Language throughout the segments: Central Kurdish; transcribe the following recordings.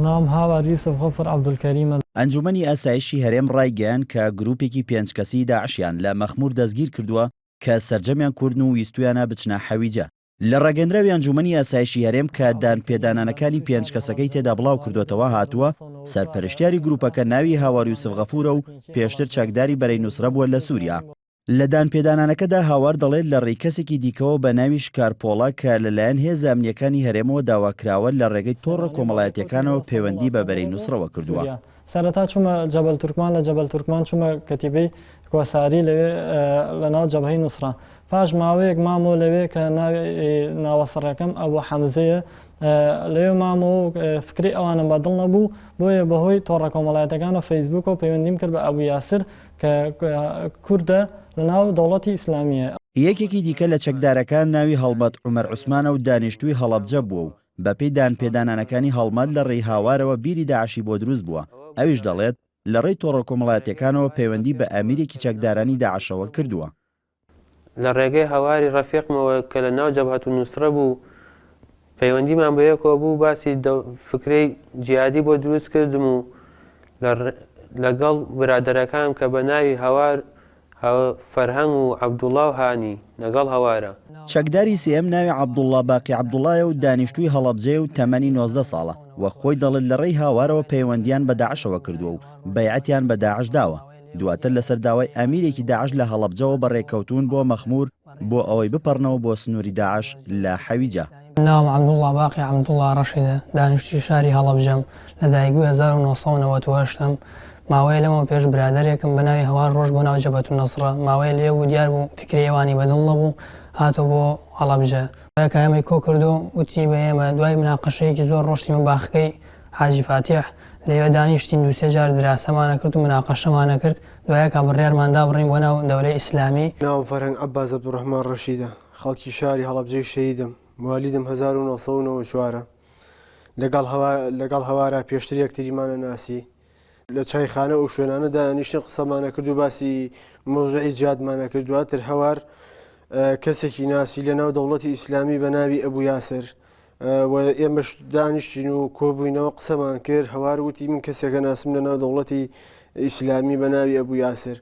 نام هاوار یوسف غفر عەبدولکەریمە. ئەنجومەنی ئاسایشی هەرێم ڕایگەیاند کە گروپێکی 5 کەسی داعشیان لە مەخمور دەستگیر کردووە کە سەرجەمیان کوردن و ویستویانە بچنە حەویجە. لە ڕاگەندراوی ئەنجومەنی ئاسایشی هەرێم کە دانپێدانانەکانی 5 کەسەکەی تێدا بڵاو کردوێتەوە هاتووە، سەرپەرشتیاری گروپەکە ناوی هاوار یوسف غەفورە و پێشتر چەکداری بەرەی نوسرە بووە لە سووریا. لە دانپێدانانەکەدا هاوار دەڵێت لە ڕێی کەسێکی دیکەوە بە ناوی شکارپۆڵە کە لەلایەن هێزە ئەمنیەکانی هەرێمەوە داواکراوە لە ڕێگەی تۆڕە کۆمەڵایەتیەکانەوە پەیوەندی بە بەرەی نوسرەوە کردووە. سەرەتا چوومە جەبەل تورکمان، لە جەبەل تورکمان چوومە کەتیبەی کۆساری لەوێ لەناو جەبهەی نوسرە. پاش ماوەیەک مامەوە لەوێ کە ناوەسەڕەکەم ئەبوو حەمزەیە، لەوێ مامەوە فکری ئەوانم بەدڵ نەبوو، بۆیە بەهۆی تۆڕە کۆمەڵایەتەکان و فەیسبووکەوە پەیوەندیم کرد بە ئەبوو یاسر کە کوردە لەناو دەوڵەتی ئیسلامیە. یەکێکی دیکە لە چەکدارەکان ناوی هەڵمەت عومەر عوسمانە و دانیشتووی هەڵەبجە بووە و بەپێی دانپێدانانەکانی هەڵمەت لە ڕێی هاوارەوە بیری داعشی بۆ دروست بووە. ئەویش دەڵێت لە ڕێی تۆڕە کۆمەڵایەتیەکانەوە پەیوەندی بە ئەمیرێکی چەکدارانی داعشەوە کردووە. لە ڕێگەی هەواری ڕەفیقمەوە کە لە ناو جەبهەت نوسرە بوو پەیوەندیمان بەیەکەوە بوو، باسی فکرەی جیهادی بۆ دروست کردم و لەگەڵ برادەرەکان کە بە ناوی هەوار فەرهەنگ و عەبدوڵڵا و هانی لەگەڵ هەوارە. چەکداری سێم ناوی عەبدوڵڵا باقی عەبدوڵڵایە و دانیشتووی هەڵەبجەیە و تەمەنی 19 ساڵە و خۆی دەڵێت لە ڕێی هاوارەوە پەیوەندیان بە داعشەوە کردووە و بەیعەتیان بە داعش داوە. دواتر لەسەر داوای ئەمیرێکی داعش لە هەڵەبجەوە بەڕێکەوتون بۆ مەخمور بۆ ئەوەی بپەڕنەوە بۆ سنووری داعش لە حەویجە. ناوم عەبدوڵڵا باقی عەبدوڵڵا ڕەشیدە، دانیشتووی شاری هەڵەبجەم، لە دایکبووی 1998م. ماوەیە لەمەوە پێش برادەرێکم بە ناوی هەوار ڕۆژ بۆ ناو جەبهەت نەسرە، ماوەیە لێ بوو دیار بوو فکری ئێوانی بەدڵ نەبوو، هاتۆ بۆ هەڵەبجە. کە ئێمەی کۆ کردو وتی بە ئێمە دوای مناقەشەیەکی زۆر ڕۆشتین باخەکەی حاجی فاتیح، لەوێ دانیشتین دوو-سێ جار دراسەمانە کرد و مناقەشەمانە کرد، دوایە کە بڕیارماندا بڕین بۆ ناو دەولەی ئیسلامی. ناوم فەرهەنگ عەباس عەبدوڕەحمان ڕەشیدە، خەڵکی شاری هەڵەبجەی شەهیدم، موالیدم 1994. لەگەڵ هەوارە پێشتر یەکتریمانە ناسی، لە چایخانە و شوێنانەدا دانیشتین قسەمانە کرد و باسی مۆزوعی جیهادمانە کرد. دواتر هەوار کەسێکی ناسی لە ناو دەوڵەتی ئیسلامی بە ناوی ئەبوو یاسر، ئێمەش دانیشتین و کۆبووینەوە قسەمان کرد. هەوار وتی من کەسێکە ناسم لە ناو دەوڵەتی ئیسلامی بە ناوی ئەبوو یاسر.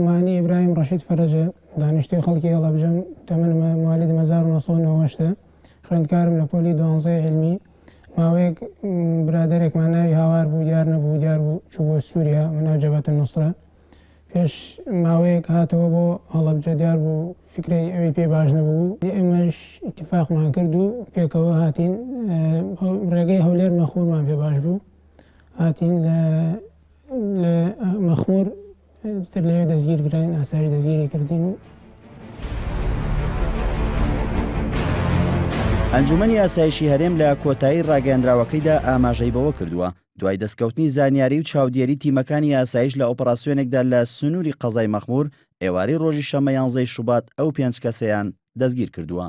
مانی ئیبراهیم ڕەشید فەرەجە، دانیشتووی خەڵکی هەڵەبجەم، تەمەنم موالیدم 1990، خوێندکارم لە پۆلی 12 علمی. ماوەیەک برادێکمان ناوی هاوار بوو، دیار نەبوو، دیار بوو چوو بۆ سووریا ناو جەبهەت نوسرە. پێش ماوەیەک هاتەوە بۆ هەڵەبجە، دیار بوو فکرەی ئەوی پێ باش نەبوو. ئێمەش ئیتیفاقمان کرد و پێکەوە هاتین، ڕێگەی هەولێر مەخمورمان پێ باش بوو، هاتین لە مەخمور تر لەوێ دەستگیر کرین، ئاسایش دەستگیری کردین و ئەنجومەنی ئاسایشی هەرێم لە کۆتایی ڕاگەیاندراوەکەیدا ئاماژەی بەوە کردووە دوای دەستکەوتنی زانیاری و چاودێری تیمەکانی ئاسایش لە ئۆپەراسیۆنێکدا لە سنووری قەزای مەخمور ئێوارەی ڕۆژی شەمە 11 شوبات ئەو 5 کەسەیان دەستگیر کردووە.